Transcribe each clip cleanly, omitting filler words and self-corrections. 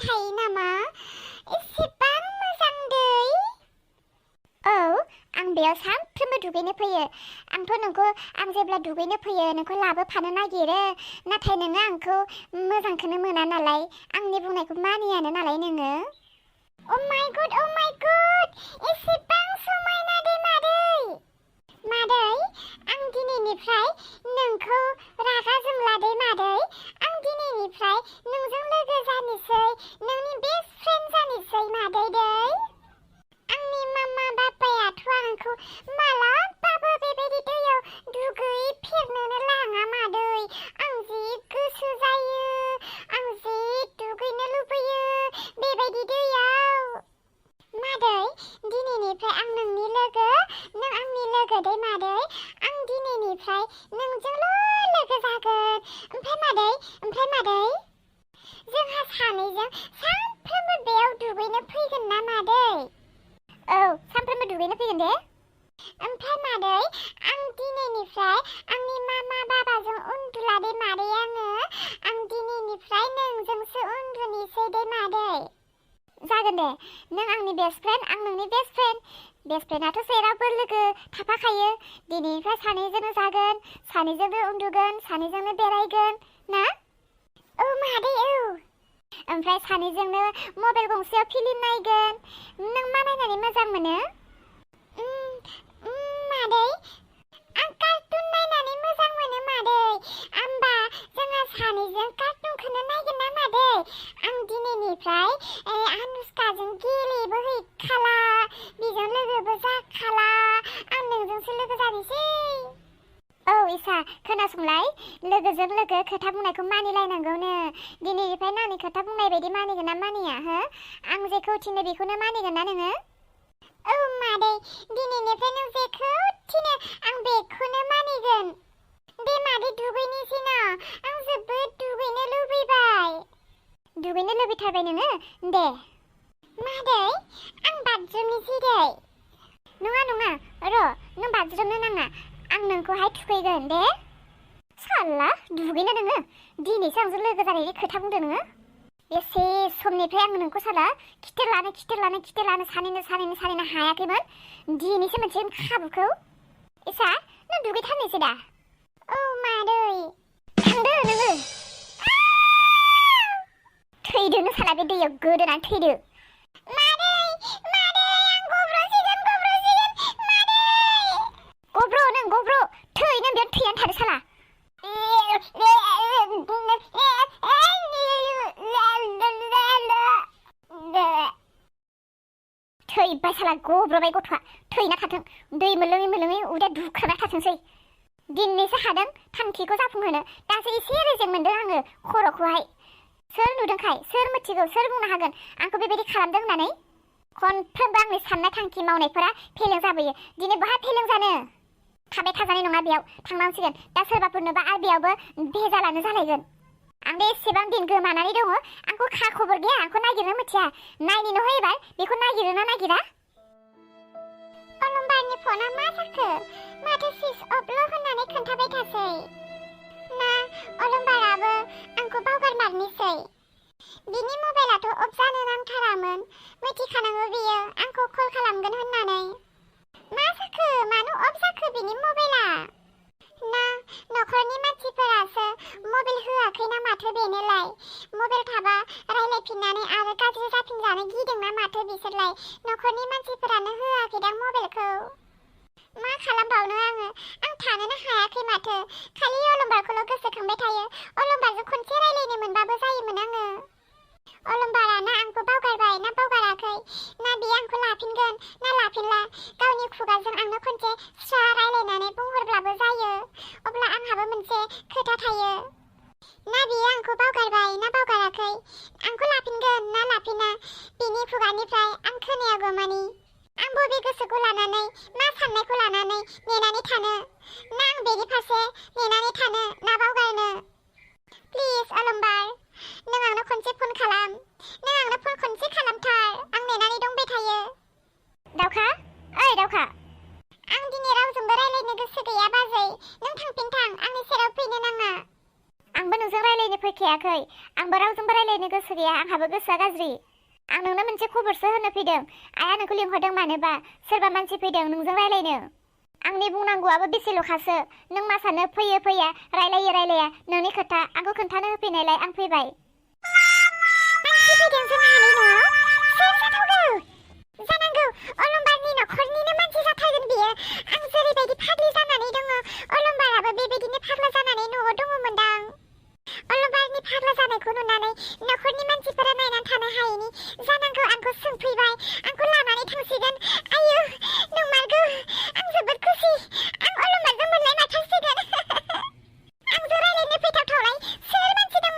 थायो नामा एसेबां मोजां दै। औ आं बेयाव सानफ्रोमबो दुगैनो फैयो। आंथ' नोंखौ आं जेब्ला दुगैनो फैयो नोंखौ लाबोफानो नागिरो, नाथाय नोङो आंखौ मोजांखौनो मोना नालाय, आंनि बुंनायखौ मानियानो नालाय नोङो। अ माय गड एसेबां समायना दै मादै। मादै आं दिनैनिफ्राय नोंखौ रागा जोंला दै मादै। आं दिनैनिफ्राय नोंजों लोगो जानोसै, नोंनि बेस्ट फ्रेन्ड जानोसै मादै दै। आंनि मामा बाबायाथ' आंखौ मालाबाबो बेबायदि दैयाव दुगैफेरनोनो लाङा मादै। आं जि गोसो जायो, आं जि दुगैनो लुबैयो बेबायदि दैयाव। मादै दिनैनिफ्राय आं नोंनि लोगो, नों आंनि लोगो दै मादै। आं दिनैनिफ्राय नोंजोंल' लोगो जागोन। ओमफ्राय मादै जोंहा सानैजों सानफ्रोमबो बेयाव दुगैनो फैगोन ना मादै? औ सानफ्रोमबो दुगैनो फैगोन दे। ओमफ्राय मादै आं दिनैनिफ्राय आंनि मामा बाबाजों उन्दुला दै मादै आङो। आं दिनैनिफ्राय नोंजोंसो उन्दुनोसै दै मादै। जागोन दे, नों आंनि बेस्ट फ्रेन्ड, आं नोंनि बेस्ट फ्रेन्ड। बेस्ट फ्रेन्डआथ' जेरावबो लोगो थाफाखायो। दिनैनिफ्राय सानैजोंनो जागोन, सानैजोंनो उन्दुगोन, सानैजोंनो बेरायगोन ना? औ मादै औ। ओमफ्राय सानैजोंनो मबाइल गंसेयाव फिल्म नायगोन। नों मा नायनानै मोजां मोनो? मादै आं कार्टुन नायनानै मोजां मोनो मादै। होमबा जोंहा सानैजों कार्टुनखौनो नायगोन ना मादै? आं दिनैनिफ्राय अनुष्काजों गेलेबो हैखाला, बेजों लोगोबो जाखाला, आं नोंजोंसो लोगो जानोसै। औ इसा खोनासंलाय, लोगोजों लोगो खोथा बुंनायखौ मानिलायनांगौनो। दिनैनिफ्राय नानि खोथा बुंनाय बायदि मानिगोन ना मानिया हो? आं जेखौ थिनो बेखौनो मानिगोन ना नोङो? औ मादै दिनैनिफ्राय नों जेखौ थिनो आं बेखौनो मानिगोन। दे मादै दुगैनोसै ना, आं जोबोद दुगैनो लुबैबाय। दुगैनो लुबैथारबाय नोङो? दे मादै आं बाज्रुमनोसै दै। नङा र' नों बाज्रुमनो नाङा, आं नोंखौहाय थुखैगोन दे। साला दुगैनो नोङो, दिनैसो आंजों लोगो जानायनि खोथा बुंदों नोङो। बेसे समनिफ्राय आं नोंखौ साला खिथेर लानो सानैनो हायाखैमोन। दिनैसो मोनसे खाबुखौ। इसा नों दुगैथारनोसै दा? औ मादै। थांदो नोङो। थैदो नों साला बे दैयाव गोदोनानै थैदो। मादै आं गब्र'सिगोन मादै। गब्र' थै नों बेयाव थैयानो थादो साला। थैबाय साला गब्र'बाय गथ'आ, थैना थाथों। दै मोलोङै उदैया दुख्राना थाथोंसै। दिनैसो हादों थांखिखौ जाफुंहोनो, दासो एसे रेजें मोनदों आङो खर'खौहाय। सोर नुदोंखाय, सोर मिथिगौ, सोर बुंनो हागोन आंखौ बेबायदि खालामदों होननानै? खनफ्रोमबो आंनि साननाय थांखि मावनायफोरा फेलें जाबोयो। दिनै बहा फेलें जानो? थाबाय थाजानाय नङा बेयाव, थांनांसिगोन। दा सोरबाफोर नुबा आरो बेयावबो भेजालानो जालायगोन। आं बे एसेबां दिन गोमानानै दङ, आंखौ खा खबर गैया, आंखौ नागिरनो मिथिया। नायनो एबार बेखौ नागिरो ना नागिरा? अलंबारनि फना मा जाखो? माथो सुइच अफल' होननानै खोन्थाबाय थासै। ना अलंबाराबो आंखौ बावगारमारनोसै? बिनि मबाइलाथ' अफ जानो नांथारामोन। मिथिखानांगौ बियो आंखौ कल खालामगोन होननानै। मा जाखो, मानो अफ जाखो बिनि मबाइला? ना न'खरनि मानसिफोरासो मबाइल होआखै ना माथो बेनोलाय? मबाइल थाबा रायलायफिननानै आरो गाज्रि जाफिनजानो गिदोंना माथो बिसोरलाय? न'खरनि मानसिफोरानो होआखैदां मबाइलखौ। मा खालामबावनो आं थानोनो हायाखै माथो। खालि अलंबारखौल' गोसोखांबाय थायो। अलंबारजों खनसे रायलायनो मोनबाबो जायोमोन आङो। अलंबारा ना आंखौ बावगारबाय ना बावगाराखै? ना बियो आंखौ लाफिनगोन ना लाफिनला? गावनि खुगाजों आंनो खनसे स्रा रायलायनानै बुंहरब्लाबो जायो। अब्ला आंहाबो मोनसे खोथा थायो। ना बियो आंखौ बावगारबाय ना बावगाराखै? आंखौ लाफिनगोन ना लाफिना? बिनि खुगानिफ्राय आं खोनायागौमानि आं बबे गोसोखौ लानानै, मा साननायखौ लानानै नेनानै थानो? ना आं बेनि फारसे नेनानै थानो ना बावगारनो? प्लिज अलंबार, नों आंनो खनसे फन खालाम। नों आंनो फन खनसे खालामथार, आं नेनानै दंबाय थायो। दाउखा, ओइ दाउखा। आं दिनै रावजोंबो रायलायनो गोसो गैया बाजै, नों थांफिन थां, आंनि सेराव फैनो नाङा। आंबो नोंजों रायलायनो फैखायाखै आंबो रावजोंबो रायलायनो गोसो गैया आंहाबो गोसोआ गाज्रि आं नोंनो मोनसे खबरसो होनो फैदों आइया नोंखौ लिंहरदों मानोबा सोरबा मानसि फैदों नोंजों रायलायनो आंनि बुंनांगौआबो बेसेल'खासो नों मा सानो फैयो फैया रायलायो रायलाया नोंनि खोथा आंखौ खोन्थानो होफैनायलाय आं फैबाय मानसि फैदों जोंहानि न'आव सोर जाथावगौ जानांगौ अलंबारनि न'खरनिनो मानसि जाथारगोन बियो आं जेरैबायदि फाग्लि जानानै दङ अलंबाराबो बेबायदिनो फाग्ला जानानै न'आव दङमोनदां अलंबारनि फाग्ला जानायखौ नुनानै न'खरनि मानसिफोरा नायनानै थानो हायैनि जानांगौ आंखौ सोंफैबाय आंखौ लानानै थांसिगोन आयौ नंमारगौ आं जोबोद खुसि आं अलंबारजों मोनलाय माथारसिगोन आंजों रायलायनो फैथावथावलाय सोर मानसि दङ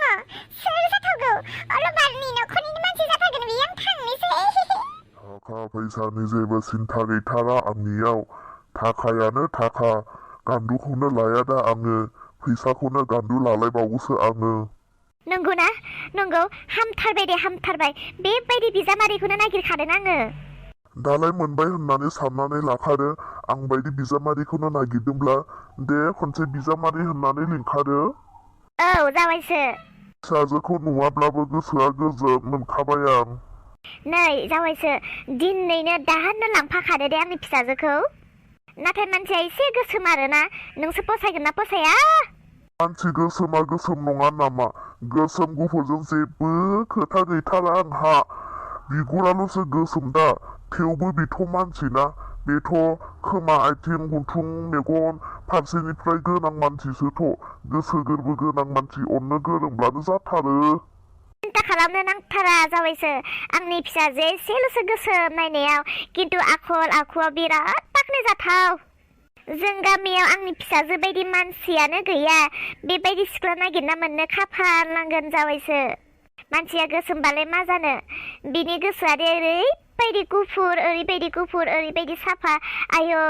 सोर जाथावगौ अलंबारनि न'खरनिनो मानसि जाथारगोन बियो आं थांनोसै थाखा फैसानि जेबो सिन्था गैथारा आंनियाव थाखायानो थाखा गान्दुखौनो लाया दा आङो फैसाखौनो गान्दु लालायबावोसो आङो नंगौना नंगौ हामथारबाय दे हामथारबाय बेबायदि बिजामादैखौनो नागिरखादों आङो दालाय मोनबाय होननानै साननानै लाखादो आं बायदि बिजामादैखौनो नागिरदोंब्ला दे खनसे बिजामादै होननानै लिंखादो औ जाबायसो फिसाजोखौ नुवाब्लाबो गोसोआ गोजोन मोनखाबाय आं नै जाबायसो दिनैनो दाहानो लांफाखादो दे आंनि फिसाजोखौ नाथाय मानसिया एसे गोसोम आरोना नोंसो फसायगोन ना फसाया मानसि गोसोमा गोसोम नङा नामा गोसोम गुफुरजों जेबो खोथा गैथारा आंहा बिगुराल'सो गोसोम दा थेवबो बेथ' मानसिना बेथ' खोमा आथिं गन्थं मेगन फारसेनिफ्राय गोनां मानसिसोथ' गोसो गोरबो गोनां मानसि अननो गोरोंब्लानो जाथारो सिन्था खालामनो नांथारा जाबायसो आंनि फिसाजो एसेल'सो गोसोम नायनायाव खिन्थु आखल आखुआव बिराद बाख्नायजाथाव जों गामियाव आंनि फिसाजो बायदि मानसियानो गैया बेबायदि सिख्ला नागिरना मोननो खाफाल नांगोन जाबायसो मानसिया गोसोमबालाय मा जानो बिनि गोसोआ दे ओरैबायदि ओरैबायदि साफा आयो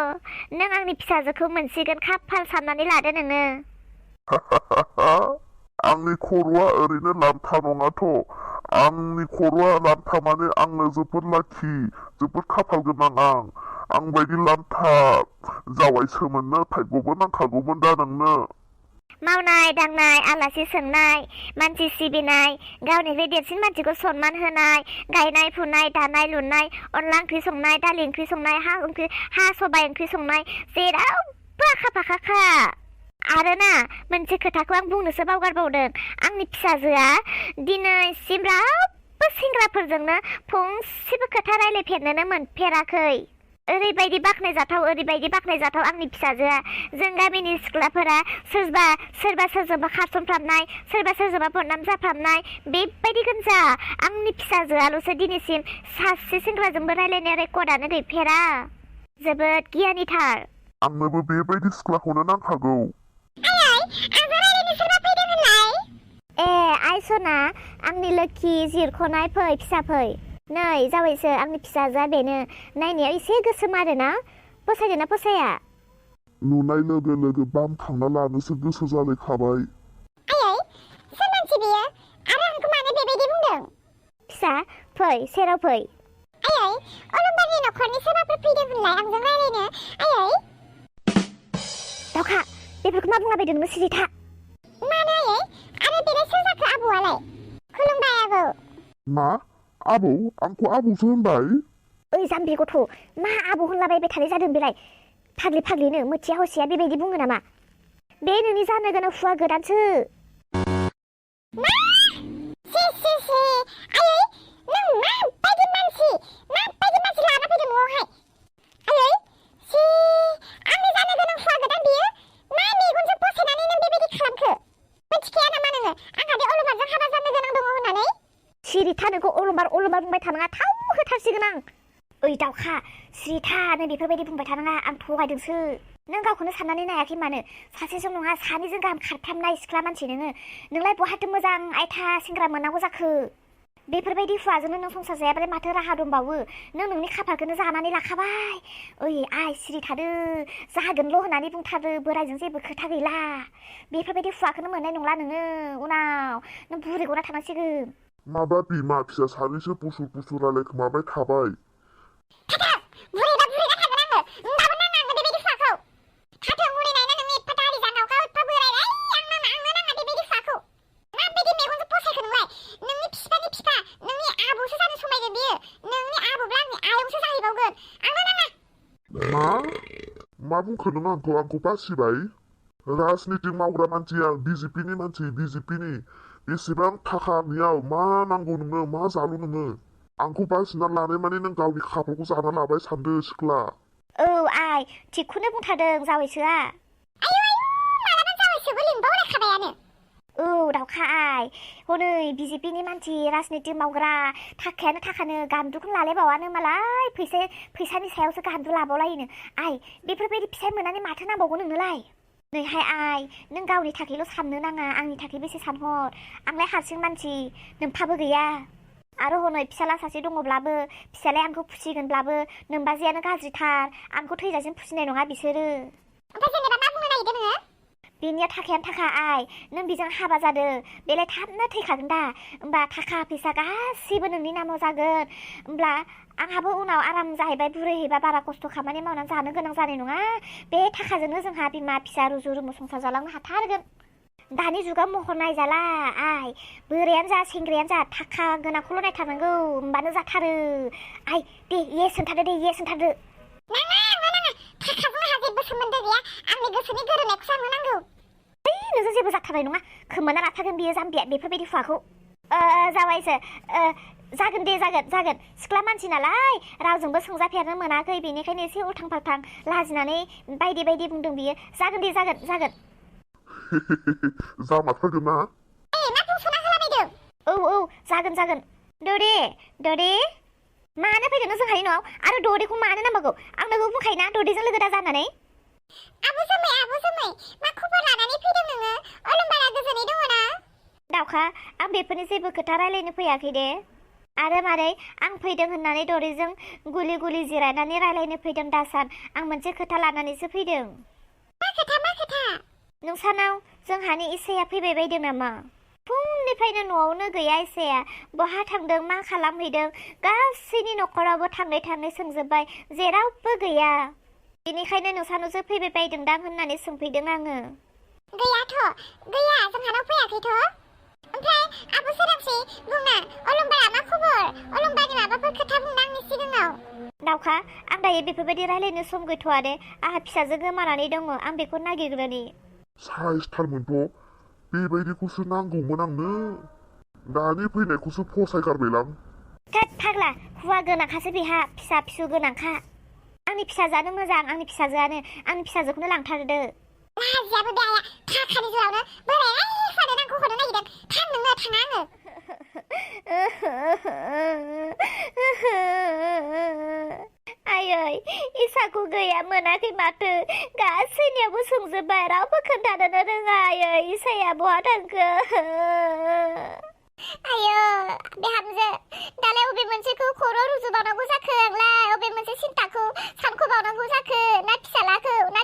नों आंनि फिसाजोखौ मोनसिगोन खाफाल साननानै लादो नोङो आंनि खर'आ ओरैनो लान्था नङाथ' आंनि खर'आ लान्था माने आंनो जोबोद लाखि जोबोद खाफाल गोनां आं बायदि लान्था जावायसो मोननो भाग्यबो नांखागौमोन दा नोंनो मावनाय दांनाय आलासि सोंनाय मानसि सिबिनाय गावनिफ्राय देरसिन मानसिखौ सनमान होनाय गायनाय फुनाय दानाय लुनाय अनला ओंख्रि संनाय दालि ओंख्रि संनाय हा सबाय ओंख्रि संनाय जेरावबो आखा फाखाखा आरो ना मोनसे खोथाखौ आं बुंनोसो बावगारबावदों आंनि फिसाजोआ दिनैसिम रावबो सेंग्राफोरजोंनो फंसेबो खोथा रायलायफेरनोनो मोनफेराखै ओरैबायदि बाख्नायजाथाव आंनि फिसाजोआ जों गामिनि सिख्लाफोरा सोरबा सोरजोंबा खारसनफ्रामनाय सोरबा सोरजोंबा बदनाम जाफ्रामनाय बेबायदि गोनजा आंनि फिसाजोआल'सो दिनैसिम सासे सेंग्राजोंबो रायलायनाय रेकर्डआनो गैफेरा जोबोद गियानिथार आंनोबो बेबायदि सिख्लाखौनो नांखागौ ए आइ सना आंनि लोखि जिरख'नाय फै फिसा फै नै जाबायसो आंनि फिसाजोआ बेनो नायनायाव एसे गोसोम आरोना फसायदोंना फसाया नुनाय लोगो लोगो बाम खांना लानोसो गोसो जालायखाबाय आयै सोर मानसि बियो आरो आंखौ मानो बेबायदि बुंदों फिसा फै सेराव फै आयै अलंबारनि न'खरनि सोरबाफोर फैदों होनलाय आंजों रायलायनो आयै दावखा बेफोरखौ मा बुंलाबायदों नोङो सिरि था मानो आयै आरो बेलाय सोर जाखो आबौआलाय खुलुमबाय आबौ मा आबौ आंखौ आबौसो होनबाय ओइ जाम्बि गथ' मा आबौ होनलाबायबाय थानाय जादों बेलाय फाग्लिनो मोथिया हसिया बेबायदि बुङो नामा बे नोंनि जानो गोनां हुवा गोदानसो सिरि था नोंखौ अलंबार बुंबाय थानाङा थाव होथारसिगोन आं ओइ दावखा सिरि था नों बेफोरबायदि बुंबाय थानाङा आं थगायदोंसो नों गावखौनो साननानै नायाखै मानो सासेजों नङा सानैजों गाहाम खारथामनाय सिख्ला मानसि नोंलाय बहाथो मोजां आयथा सेंग्रा मोननांगौ जाखो बेफोरबायदि हुवाजोंनो नों संसार जायाबालाय माथो राहा दंबावो नोंनि खाफालखौनो जानानै लाखाबाय ओइ आइ सिरि थादो जागोनल' होननानै बुंथारो बोरायजों जेबो खोथा गैला बेफोरबायदि हुवाखौनो मोननाय नंला नोङो उनाव नों बुरै गना थानांसिगोन माबा बिमा फिसा सानैसो पुसु रायलायखोमाबाय थाबाय मा बुंखो नों आंखौ बासिबाय राजनिति मावग्रा मानसिया बिजेपिनि मानसि बिजेपिनि बेसेबां थाखा आंनियाव मा नांगौ नोंनो मा जालु नोङो आंखौ बासिना लानाय माने नों गावनि खाफालखौ जाना लाबाय सानदो सिख्ला औ आइ थिगखौनो बुंथारदों जावैसोआ आयु मालाबा जावैसोबो लिंबावलायखाबायानो औ दावखा आइ हनै बिजेपिनि मानसि राजनिति मावग्रा थाखानो गान्दुखौनो लालायबावानो मालाय फैसानि सायावसो गान्दु लाबावलायोनो आइ बेफोरबायदि फिसाइ मोननानै माथो नांबावगौ नोंनोलाय नैहाय आइ नों गावनि थाखायल' साननो नाङा आंनि थाखायबो एसे सानहर आंलाय हारसिं मानसि नोंफाबो गैया आरो हनै फिसाला सासे दङब्लाबो फिसालाया आंखौ फुसिगोनब्लाबो नोंबाजैयानो गाज्रिथार आंखौ थैजासिम फुसिनाय नङा बिसोरो ओमफ्राय जेनेबा मा बुंनो नागिरदों नोङो बेनिया थाखायानो थाखा आइ नों बेजों हाबा जादों बेलाय थाबनो थैखागोन दा होमबा थाखा फैसा गासिबो नोंनि नामाव जागोन होमब्ला आंहाबो उनाव आराम जाहैबाय बुरैहैबा बारा खस्थ' खामानि मावनानै जानो गोनां जानाय नङा बे थाखाजोंनो जोंहा बिमा फिसा रुजु रुमु संसार जालांनो हाथारगोन दानि जुगाव महर नायजाला आइ बोरायानो जा सेंग्रायानो जा थाखा गोनांखौल' नायथारनांगौ होमबानो जाथारो आइ दे येस होनथारदो नाङा थाखाजों आंहा जेबो सोमोन्दो गैया आंनि गोसोनि गोरोबनायखौसो आंनो नांगौ नोंजों जेबो जाथारनाय नङा खोमाना लाथारगोन बियो जाम्बिया बेफोरबायदि हुवाखौ जाबायसो जागोन दे जागोन सिख्ला मानसि नालाय रावजोंबो सोंजाफेरनो मोनाखै बेनिखायनो एसे उल्थां फाल्थां लाजिनानै बायदि बुंदों बियो जागोन दे जागोन जामारथारगोन ना मा बुंस'ना होलाबायदों औ जागोन दरे मानो फैदों नों जोंहानि न'आव आरो दरेखौ मानो नांबावगौ आंनोबो बुंखायोना दरेजों लोगो दा जानानै आबु जोमै मा खबर लानानै फैदों नोङो अलंबारा गोजोनै दङ ना दावखा आं बेफोरनि जेबो खोथा रायलायनो फैयाखै दे आरो मारै आं फैदों होननानै दरेजों गुलि जिरायनानै रायलायनो फैदों दासान आं मोनसे खोथा लानानैसो फैदों मा खोथा नोंसानाव जोंहानि इसाया फैबाय बायदों नामा फुंनिफ्रायनो न'आवनो गैया इसाया बहा थांदों मा खालामहैदों गासैनि न'खरावबो थाङै सोंजोबबाय जेरावबो गैया बेनिखायनो नोंसानावसो फैबाय बायदोंदां होननानै सोंफैदों आङो गैया जोंहानाव फैयाखैथ' ओमफ्राय आबु सोरांसि बुंना अलंबारा मा खबर अलंबारनि माबाफोर खोथा बुंना आंनि सिगाङाव दावखा आं दायो बेफोरबायदि रायलायनो सम गैथ'आ दे आंहा फिसाजो गोमानानै दङ आं बेखौ नागिरग्रोनि साइसथारमोनथ' बेबायदिखौसो नांगौमोन आंनो दानि फैनायखौसो फसायगारबायलां थोद फाग्ला हौवा गोनांखासो बेहा फिसा गोनांखा आंनि फिसाजोआनो मोजां आंनि फिसाजोखौनो लांथारदो लाजियाबो बे आइया थाखानि जुआवनो बोराय हरनो नांगौ हरनो नागिरदों थां नोंनो थाङा आङो आयै इसाखौ गैया मोनाखै माथो गासैनियावबो सोंजोबबाय रावबो खोन्थानोनो रोङा आयै इसाया बहा थांखो आयो बिहामजो दालाय अबे मोनसेखौ खर' रुजुबावनांगौ जाखो आंलाय अबे मोनसे सिन्ताखौ सानख'बावनांगौ जाखो ना फिसालाखौ ना